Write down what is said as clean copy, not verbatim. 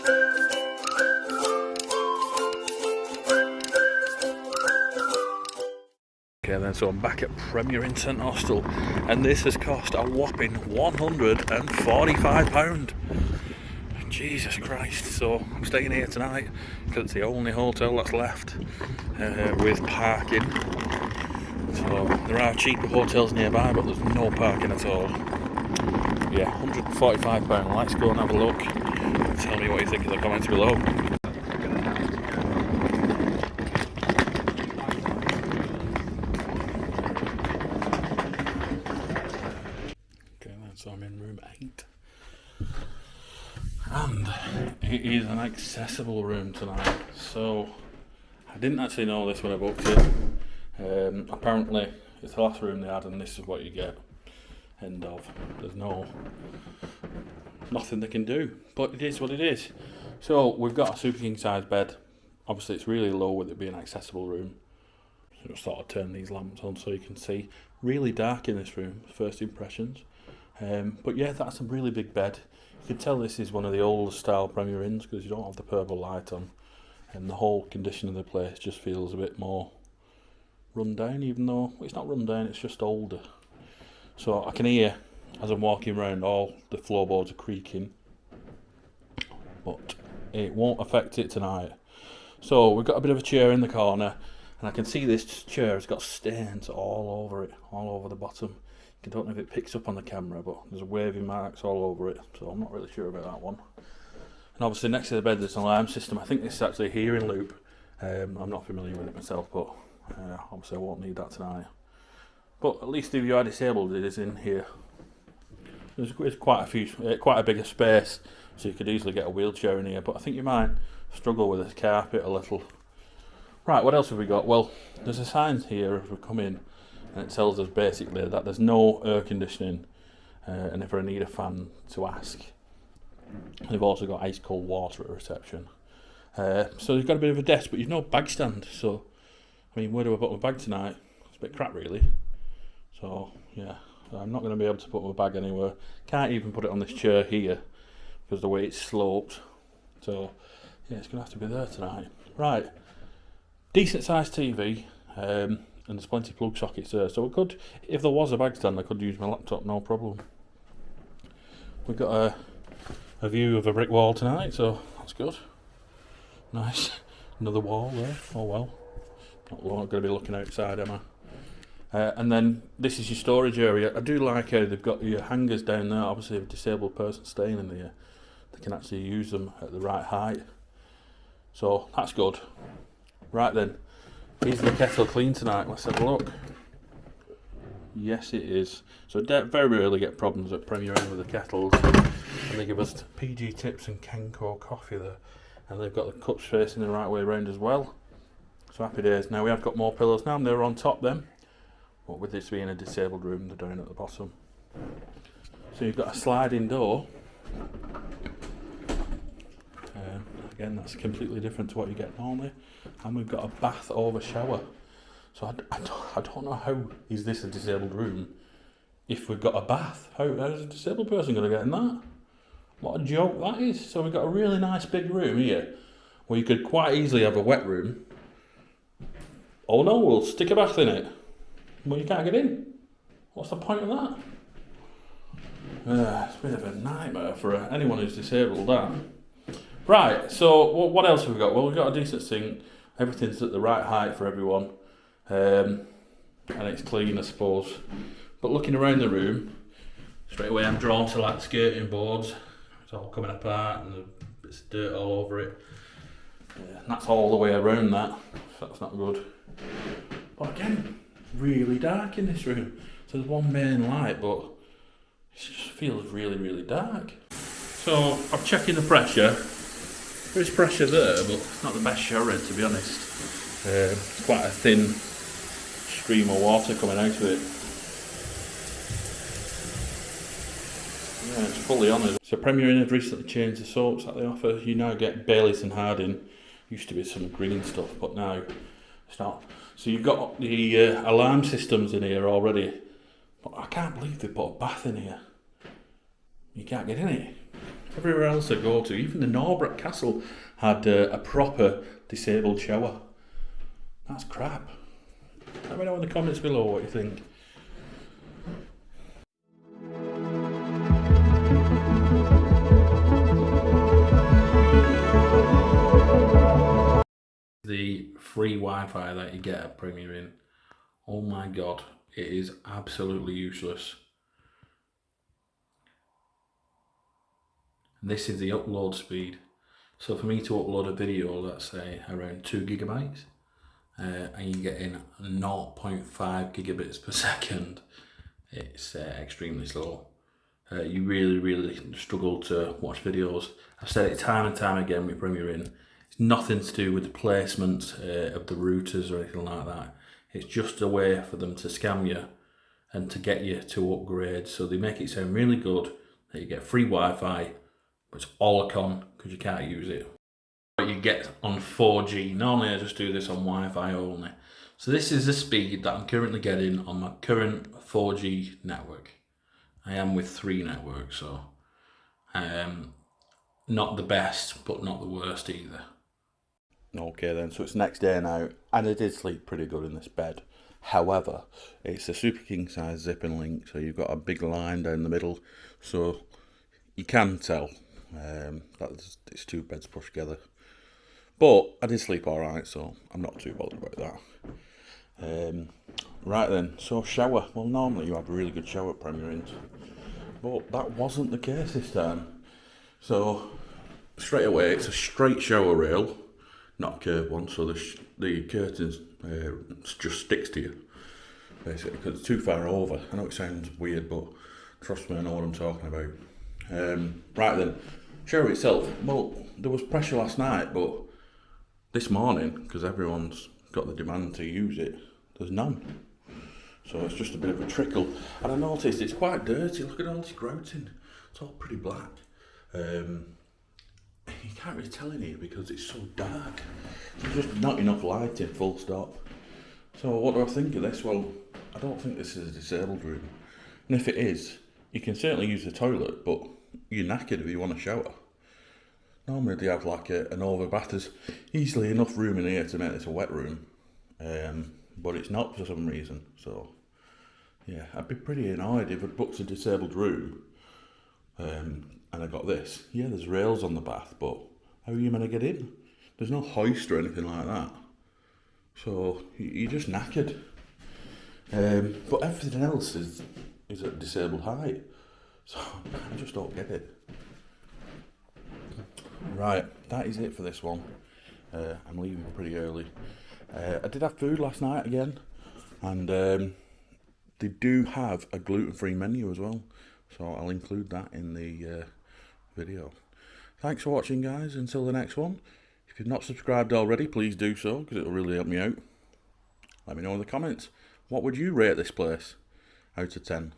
Okay then, so I'm back at Premier Inn St Austell, and this has cost a whopping £145. Jesus Christ. So I'm staying here tonight because it's the only hotel that's left with parking. So there are cheaper hotels nearby, but there's no parking at all. Yeah, £145. Let's go and have a look. Tell me what you think in the comments below. Okay then, so I'm in room 8. And it is an accessible room tonight. So I didn't actually know this when I booked it. Apparently it's the last room they had and this is what you get. End of. There's nothing they can do, but it is what it is. So we've got a super king size bed. Obviously it's really low with it being an accessible room. So just sort of turn these lamps on so you can see. Really dark in this room, first impressions. But yeah, that's a really big bed. You can tell this is one of the older style Premier Inns because you don't have the purple light on, and the whole condition of the place just feels a bit more run down, even though it's not run down, it's just older. So I can hear as I'm walking around all the floorboards are creaking, but it won't affect it tonight. So we've got a bit of a chair in the corner, and I can see this chair has got stains all over it, all over the bottom. I don't know if it picks up on the camera, but there's wavy marks all over it, so I'm not really sure about that one. And obviously next to the bed there's an alarm system. I think this is actually a hearing loop. I'm not familiar with it myself, but obviously I won't need that tonight. But at least if you are disabled, it is in here. There's quite a bigger space, so you could easily get a wheelchair in here, but I think you might struggle with this carpet a little. Right, what else have we got? Well, there's a sign here as we come in, and it tells us basically that there's no air conditioning, and if I need a fan to ask. They've also got ice cold water at reception. So you've got a bit of a desk, but you've no bag stand. So, I mean, where do I put my bag tonight? It's a bit crap, really. So, yeah, I'm not going to be able to put my bag anywhere. Can't even put it on this chair here because of the way it's sloped. So, yeah, it's going to have to be there tonight. Right, decent sized TV. And there's plenty of plug sockets there, so we could, if there was a bag stand, I could use my laptop, no problem. We've got a view of a brick wall tonight, so that's good. Nice. Another wall there. Oh well. Not going to be looking outside, am I? And then this is your storage area. I do like how they've got your hangers down there. Obviously, if a disabled person staying in there, they can actually use them at the right height. So that's good. Right then. Is the kettle clean tonight? Let's have a look. Yes, it is. So very rarely get problems at Premier Inn with the kettles. And they give us PG Tips and Kenco coffee there. And they've got the cups facing the right way around as well. So happy days. Now we have got more pillows now. They're on top then. But with this being a disabled room, they're down at the bottom. So you've got a sliding door. Again, that's completely different to what you get normally. And we've got a bath over shower. So I don't know how is this a disabled room if we've got a bath. How is a disabled person going to get in that? What a joke that is. So we've got a really nice big room here where you could quite easily have a wet room. Oh no, we'll stick a bath in it. Well, you can't get in. What's the point of that? It's a bit of a nightmare for anyone who's disabled, that. Right, so what else have we got? Well, we've got a decent sink. Everything's at the right height for everyone. And it's clean, I suppose. But looking around the room, straight away I'm drawn to like skirting boards. It's all coming apart and there's bits of dirt all over it. And that's all the way around that. So that's not good. But again, really dark in this room. So there's one main light, but it just feels really, really dark. So I'm checking the pressure. There is pressure there, but it's not the best shower head, to be honest. It's quite a thin stream of water coming out of it. Yeah, it's fully on it. So Premier Inn have recently changed the soaps that they offer. You now get Baileys and Harding. Used to be some green stuff, but now it's not. So you've got the alarm systems in here already. But I can't believe they put a bath in here. You can't get in it. Everywhere else I go to, even the Norbert Castle had a proper disabled shower. That's crap. Let me know in the comments below what you think. The free Wi-Fi that you get at Premier Inn. Oh my god, it is absolutely useless. This is the upload speed. So for me to upload a video, let's say around 2 gigabytes, and you get in 0.5 gigabits per second, it's extremely slow. You really struggle to watch videos. I've said it time and time again with Premier Inn. It's nothing to do with the placement of the routers or anything like that. It's just a way for them to scam you and to get you to upgrade. So they make it sound really good that you get free Wi-Fi, but it's all a con because you can't use it. What you get on 4G. Normally I just do this on Wi-Fi only. So this is the speed that I'm currently getting on my current 4G network. I am with 3 networks, so not the best, but not the worst either. Okay then, so it's next day now, and I did sleep pretty good in this bed. However, it's a super king size zip and link, so you've got a big line down the middle, so you can tell that it's 2 beds pushed together. But I did sleep alright, so I'm not too bothered about that. Right then, so shower. Well, normally you have a really good shower at Premier Inn, but that wasn't the case this time. So straight away, it's a straight shower rail, not a curved one, so the curtains just sticks to you, basically, because it's too far over. I know it sounds weird, but trust me, I know what I'm talking about. Right then, shower itself, well, there was pressure last night, but this morning, because everyone's got the demand to use it, there's none. So it's just a bit of a trickle. And I noticed it's quite dirty, look at all this grouting. It's all pretty black. You can't really tell in here because it's so dark. There's just not enough lighting, full stop. So what do I think of this? Well, I don't think this is a disabled room. And if it is, you can certainly use the toilet, but you're knackered if you want to shower. Normally they have like an overbath. There's easily enough room in here to make this a wet room. But it's not for some reason. So yeah, I'd be pretty annoyed if I'd booked a disabled room and I got this. Yeah, there's rails on the bath, but how are you going to get in? There's no hoist or anything like that. So you're just knackered. But everything else is at disabled height. So I just don't get it. Right, that is it for this one. I'm leaving pretty early. I did have food last night again, and they do have a gluten-free menu as well, so I'll include that in the video. Thanks for watching, guys. Until the next one. If you've not subscribed already, please do so, because it'll really help me out. Let me know in the comments, what would you rate this place out of 10?